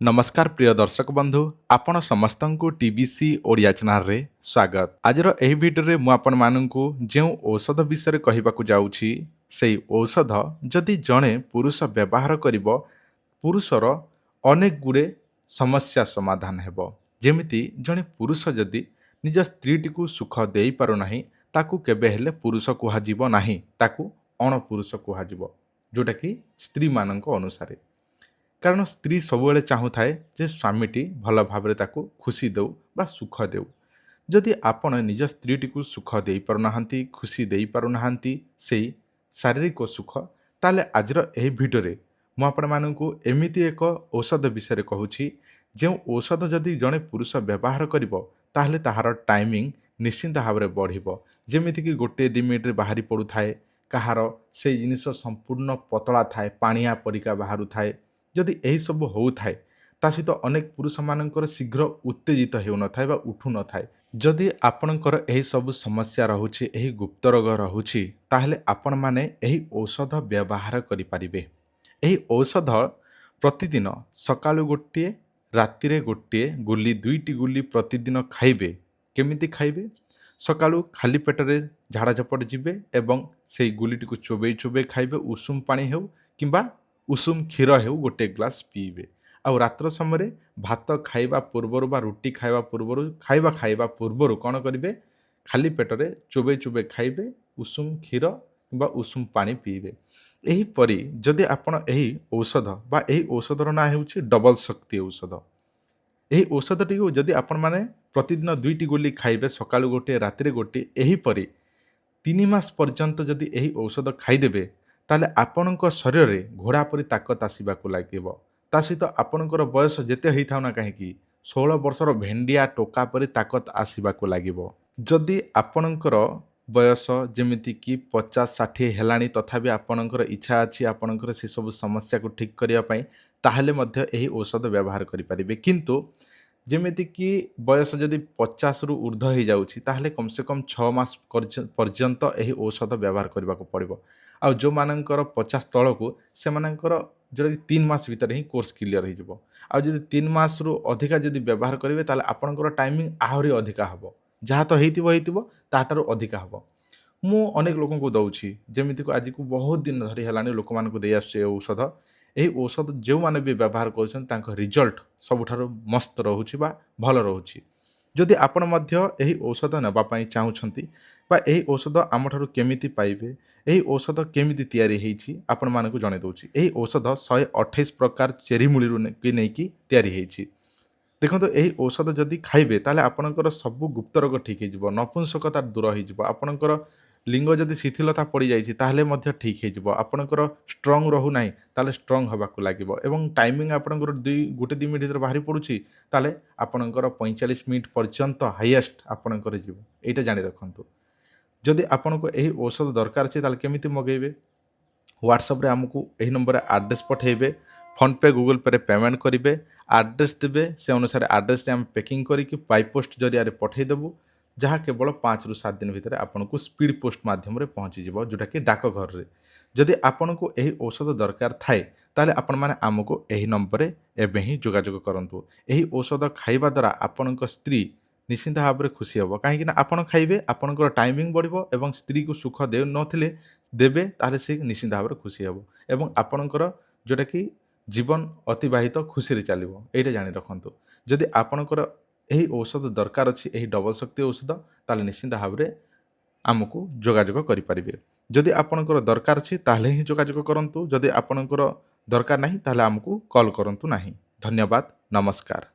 नमस्कार प्रिय दर्शक बंधु आपण समस्त को टीबीसी ओडिया चैनल रे स्वागत। आजर एही वीडियो रे मु आपण माननकु जेउ औषध विषय कहबाकू जाउछि सेई औषध जदि जणे पुरुष व्यवहार करिवो पुरुषर अनेक गुड़े समस्या समाधान हेबो। जेमिति जणे पुरुष जदि निज स्त्रीटी को सुख देई पारु नाही ताकू केबे हेले पुरुष कुहाजिबो नाही, ताकू अण पुरुष कुहाजिबो, जोटा कि स्त्री मानक अनुसारे। कारण स्त्री सबुबले चाहूए जे स्वामीटी भल भाव ताको खुशी दौ बा सुख देउ। जदि आपण निज स्त्रीटी को सुख दे पारुना खुशी दे पारुना से शारीरिक सुख, ताले आजर एही भिडियो रे मु आपण मानकु एमिति एक औषध विषय कहूछि जो औषध जदि जड़े पुरुष व्यवहार करिवो ताहले ताहार टाइमिंग निश्चिंत भाव में बढ़िबो। जेमिति कि गोटे 2 मिनिट रे बाहरी पड़ू थाए, कहार से जिनिस संपूर्ण पतला थाए, पानिया परिका बाहरु थाए। जदि यही सब होउथाए ता सहित अनेक पुरुष मानकर शीघ्र उत्तेजित हेउ न थाए बा उठु न थाए। जदि आपणकर एही सब समस्या रहुछि, एही गुप्त रोग रहुछि, ताहले आपण माने एही औषध व्यवहार करि परिबे। एही औषध प्रतिदिन सकाळु गोटे राति रे गोटे गुली 2टी गुली प्रतिदिन खाइबे। केमिति खाइबे? सकाळु खाली पेटरे झाड़ा झपट जिबे एवं सेई गुलीटी को चोबे चोबे खाइबे। उषुम पानी हेउ किंबा उषुम क्षीर हेउ गोटे ग्लास पीबे। आउ रात्र समय भात खाइबा पूर्वर बा रुटी खाइबा पूर्वर खाइबा पूर्वर कौन करिवे? खाली पेटरे चोबे चोबे खाइबे, उषुम क्षीर किंबा उषुम पानी पीबे। एही परी जदि आपण एही औषध बा एही औषधर ना हेउछि डबल शक्ति औषध। एही औषधटी को जदि आपण माने प्रतिदिन 2टी गोली खाइबे, सकाळु गोटे राति रे गोटे, एही परी 3 मास पर्यंत जदि एही औषध खाइदेबे ताले आपणक शरीर रे घोड़ा परी ताकत आसीबाकू लागिबो। ता सहित आपणकर बयस जेते हेइथाउ ना काहेकि 16 वर्षर भेंडिया टोका परी ताकत आसीबाकू लागिबो। जदि आपणकर बयस जेमिति कि 50-60 हेलाणी तथापि आपणकर इच्छा अछि आपणकर से सब समस्या को ठीक करिया पई, ताहले मध्य एही औषध व्यवहार करि परिबे। किंतु जेमिति कि बयस जदि 50 रु ऊर्ध्व हो जाउछि ताहले कम से कम 6 मास पर्यंत एही औषध व्यवहार करबाको पड़िबो। आउ जो मानकर 50 तळकू से मानकर जोटा कि 3 मास भीतर ही कोर्स क्लियर हो जिवो। आउ जदि 3 मास रु अधिका जदि व्यवहार करिवे ताले आपणकर टाइमिंग आहुरी अधिका हबो। जहाँ तो हेइतिबो ताटारु अधिका हबो। मु अनेक लोकन को दउछि, जेमिति को आज को बहुत दिन धरि हेलानी लोक मान को देई आछे औषध। एही औषध जो माने भी व्यवहार करछन तांको रिजल्ट सबुठारु मस्त रहुछि बा भल रहुछि। जदि आपण मध्य एही औषध नेबा पई चाहुछंती बा एही औषध आमठारु केमिति पाइबे, एही औषध केमिति तयारी हेइछि आपण मानकु जणे दउछि। एही औषध 128 प्रकार चेरी मूलीरु कि नेकी तयारी हेइछि। देखो एही औषध जदि खाइबे ताले आपणकर सबु गुप्त रोग ठीक हेजिवो, नपुंसकता दूर हेजिवो, आपणकर लिंग जदि शिथिलता पड़ी जाइछि ताहले मध्य ठीक हेजिवो, आपणकर स्ट्रांग रहू नाही ताले स्ट्रांग हबाकू लागिवो। एवं टाइमिंग आपणकर गोटे 2 मिनिट भीतर बाहरी पड़ुछि ताले आपणकर 45 मिनिट पर्यंत हाईएस्ट आपणकर जिवो। एटा जानि रखंतु। जदि आपनको एही औषध दरकार अछि ताले केमिति मगेइबे? व्हाट्सएप रे हमकु एही नंबर रे एड्रेस पठेइबे, फोन पे गूगल पे रे पेमेंट करिवे, एड्रेस देबे, से अनुसार एड्रेस रे हम पैकिंग करिकि बाय पोस्ट जरिया रे पठेइ देबु, जहाँ केवल 5 रु 7 दिन भितर आपनको स्पीड पोस्ट माध्यम रे पहुँची जिवो, जोटा कि डाकघर रे। जदि आपनको एही औषध दरकार थाए ताले आपण माने हमकु एही नंबर रे एबे ही जोगाजोग करंतु। एही औषध खाइबा द्वारा आपणक स्त्री निश्चिंत भाव में खुशी हम, कहीं आपण खाइबे आपणकर टाइमिंग बढ़िबो एवं स्त्री को सुख दे नथिले देबे ताले से निश्चिंत भाव में खुशी हम एवं आपणकर जोटा कि जीवन अतिबाहित खुशी रे चलिबो। एटा जानि रखंतु। जदि आपणकर एही औषध दरकार अछि, एही डबल शक्ति औषध, ताले निश्चिंत भाव में आमको जोगाजोग करि परिबे। जदि आपणकर दरकार अछि ताले ही जोगाजोग करंतु, जदि आपणकर दरकार नाही ताले आमको कॉल करंतु नाही। धन्यवाद, नमस्कार।